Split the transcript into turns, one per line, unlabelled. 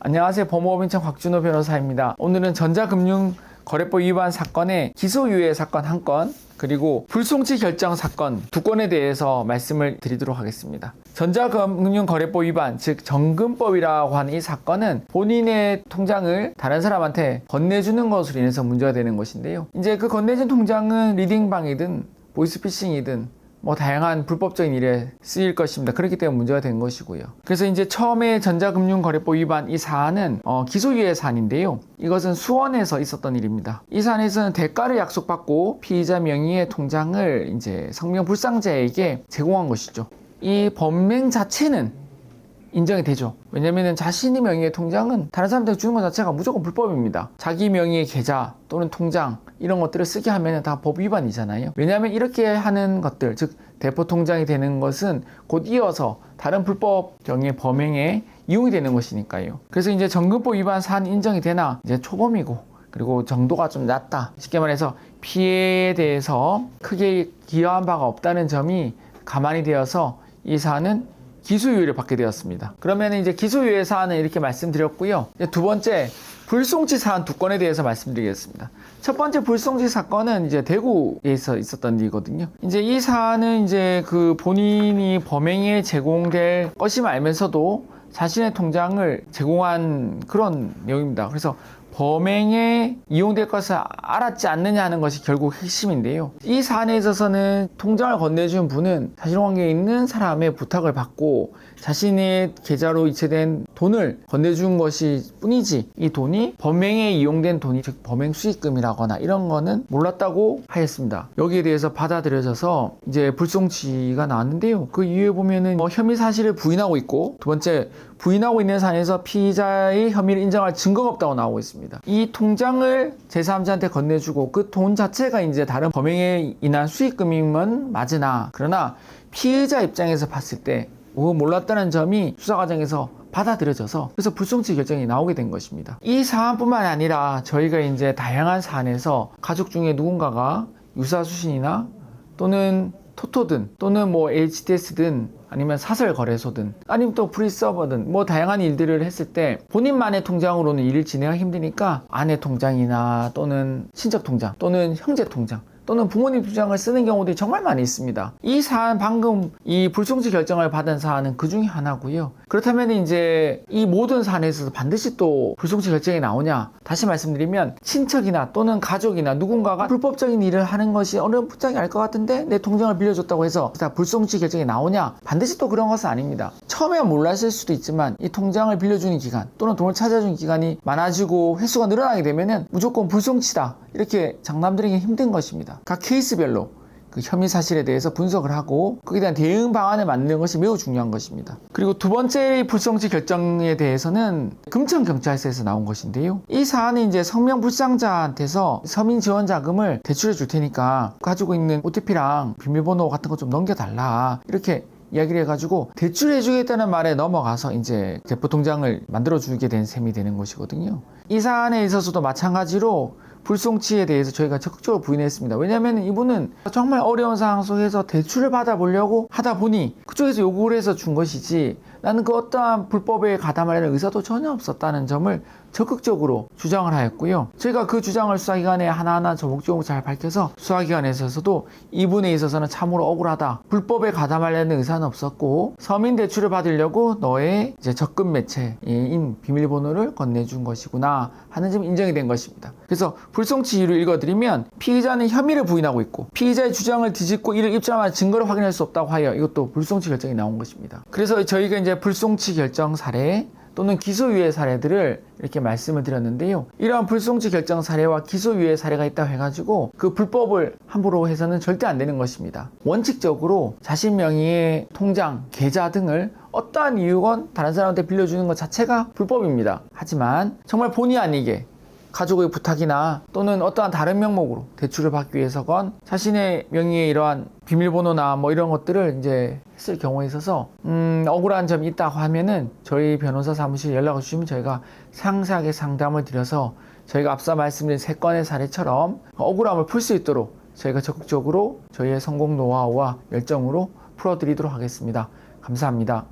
안녕하세요. 법무법인청 곽준호 변호사입니다. 오늘은 전자금융거래법 위반 사건의 기소유예 사건 1건, 그리고 불송치 결정 사건 2건에 대해서 말씀을 드리도록 하겠습니다. 전자금융거래법 위반, 즉 정금법이라고 하는 이 사건은 본인의 통장을 다른 사람한테 건네주는 것으로 인해서 문제가 되는 것인데요. 이제 그 건네준 통장은 리딩방이든 보이스피싱이든 다양한 불법적인 일에 쓰일 것입니다. 그렇기 때문에 문제가 된 것이고요. 그래서 이제 처음에 전자금융거래법 위반 이 사안은 기소유예 사안인데요. 이것은 수원에서 있었던 일입니다. 이 사안에서는 대가를 약속받고 피의자 명의의 통장을 이제 성명불상자에게 제공한 것이죠. 이 범행 자체는 인정이 되죠. 왜냐면은 자신의 명의의 통장은 다른 사람들에게 주는 것 자체가 무조건 불법입니다. 자기 명의의 계좌 또는 통장 이런 것들을 쓰게 하면 다 법 위반이잖아요. 왜냐하면 이렇게 하는 것들, 즉 대포 통장이 되는 것은 곧 이어서 다른 불법적인 범행에 이용이 되는 것이니까요. 그래서 이제 정금법 위반 사안 인정이 되나 이제 초범이고 그리고 정도가 좀 낮다. 쉽게 말해서 피해에 대해서 크게 기여한 바가 없다는 점이 가만히 되어서 이 사안은 기소유예를 받게 되었습니다. 그러면 이제 기소유예 사안은 이렇게 말씀드렸고요. 이제 두 번째 불송치 사안 2건에 대해서 말씀드리겠습니다. 첫 번째 불송치 사건은 이제 대구에서 있었던 일이거든요. 이제 이 사안은 이제 그 본인이 범행에 제공될 것임을 알면서도 자신의 통장을 제공한 그런 내용입니다. 그래서 범행에 이용될 것을 알았지 않느냐 하는 것이 결국 핵심인데요. 이 사안에 있어서는 통장을 건네준 분은 사실관계에 있는 사람의 부탁을 받고 자신의 계좌로 이체된 돈을 건네준 것이 뿐이지 이 돈이 범행에 이용된 돈이 즉 범행 수익금이라거나 이런 거는 몰랐다고 하였습니다. 여기에 대해서 받아들여져서 이제 불송치가 나왔는데요. 그 이후에 보면은 혐의 사실을 부인하고 있고, 두 번째 부인하고 있는 사안에서 피의자의 혐의를 인정할 증거가 없다고 나오고 있습니다. 이 통장을 제3자한테 건네주고 그 돈 자체가 이제 다른 범행에 인한 수익금이면 맞으나, 그러나 피의자 입장에서 봤을 때 몰랐다는 점이 수사 과정에서 받아들여져서 그래서 불송치 결정이 나오게 된 것입니다. 이 사안뿐만 아니라 저희가 이제 다양한 사안에서 가족 중에 누군가가 유사수신이나 또는 토토든 또는 HTS든 아니면 사설거래소든 아니면 또 프리서버든 다양한 일들을 했을 때 본인만의 통장으로는 일을 진행하기 힘드니까 아내 통장이나 또는 친척 통장 또는 형제 통장 또는 부모님 통장을 쓰는 경우들이 정말 많이 있습니다. 이 사안, 방금 이 불송치 결정을 받은 사안은 그 중에 하나고요. 그렇다면 이제 이 모든 사안에 있어서 반드시 또 불송치 결정이 나오냐? 다시 말씀드리면 친척이나 또는 가족이나 누군가가 불법적인 일을 하는 것이 어렴풋하게 알 것 같은데 내 통장을 빌려줬다고 해서 다 불송치 결정이 나오냐? 반드시 또 그런 것은 아닙니다. 처음에 몰랐을 수도 있지만 이 통장을 빌려주는 기간 또는 돈을 찾아주는 기간이 많아지고 횟수가 늘어나게 되면은 무조건 불송치다 이렇게 장남들에게 힘든 것입니다. 각 케이스별로 그 혐의 사실에 대해서 분석을 하고 거기에 대한 대응 방안을 만드는 것이 매우 중요한 것입니다. 그리고 두 번째 불송치 결정에 대해서는 금천경찰서에서 나온 것인데요. 이 사안이 이제 성명불상자한테서 서민 지원 자금을 대출해 줄 테니까 가지고 있는 OTP랑 비밀번호 같은 거 좀 넘겨달라 이렇게 이야기를 해가지고 대출해주겠다는 말에 넘어가서 이제 대포 통장을 만들어주게 된 셈이 되는 것이거든요. 이 사안에 있어서도 마찬가지로 불송치에 대해서 저희가 적극적으로 부인했습니다. 왜냐하면 이분은 정말 어려운 상황 속에서 대출을 받아보려고 하다 보니 그쪽에서 요구를 해서 준 것이지 나는 그 어떠한 불법에 가담하려는 의사도 전혀 없었다는 점을 적극적으로 주장을 하였고요. 저희가 그 주장을 수사기관에 하나하나 조목조목 잘 밝혀서 수사기관에 있어서도 이분에 있어서는 참으로 억울하다. 불법에 가담하려는 의사는 없었고 서민 대출을 받으려고 너의 이제 적금 매체인 비밀번호를 건네준 것이구나 하는 점이 인정이 된 것입니다. 그래서 불송치 이유를 읽어드리면 피의자는 혐의를 부인하고 있고 피의자의 주장을 뒤집고 이를 입증한 증거를 확인할 수 없다고 하여 이것도 불송치 결정이 나온 것입니다. 그래서 저희가 이제 불송치 결정 사례 또는 기소유예 사례들을 이렇게 말씀을 드렸는데요. 이러한 불송치 결정 사례와 기소유예 사례가 있다고 해가지고 그 불법을 함부로 해서는 절대 안 되는 것입니다. 원칙적으로 자신 명의의 통장, 계좌 등을 어떠한 이유건 다른 사람한테 빌려주는 것 자체가 불법입니다. 하지만 정말 본의 아니게 가족의 부탁이나 또는 어떠한 다른 명목으로 대출을 받기 위해서건 자신의 명의의 이러한 비밀번호나 이런 것들을 이제 했을 경우에 있어서 억울한 점이 있다고 하면은 저희 변호사 사무실에 연락을 주시면 저희가 상세하게 상담을 드려서 저희가 앞서 말씀드린 3건의 사례처럼 억울함을 풀 수 있도록 저희가 적극적으로 저희의 성공 노하우와 열정으로 풀어드리도록 하겠습니다. 감사합니다.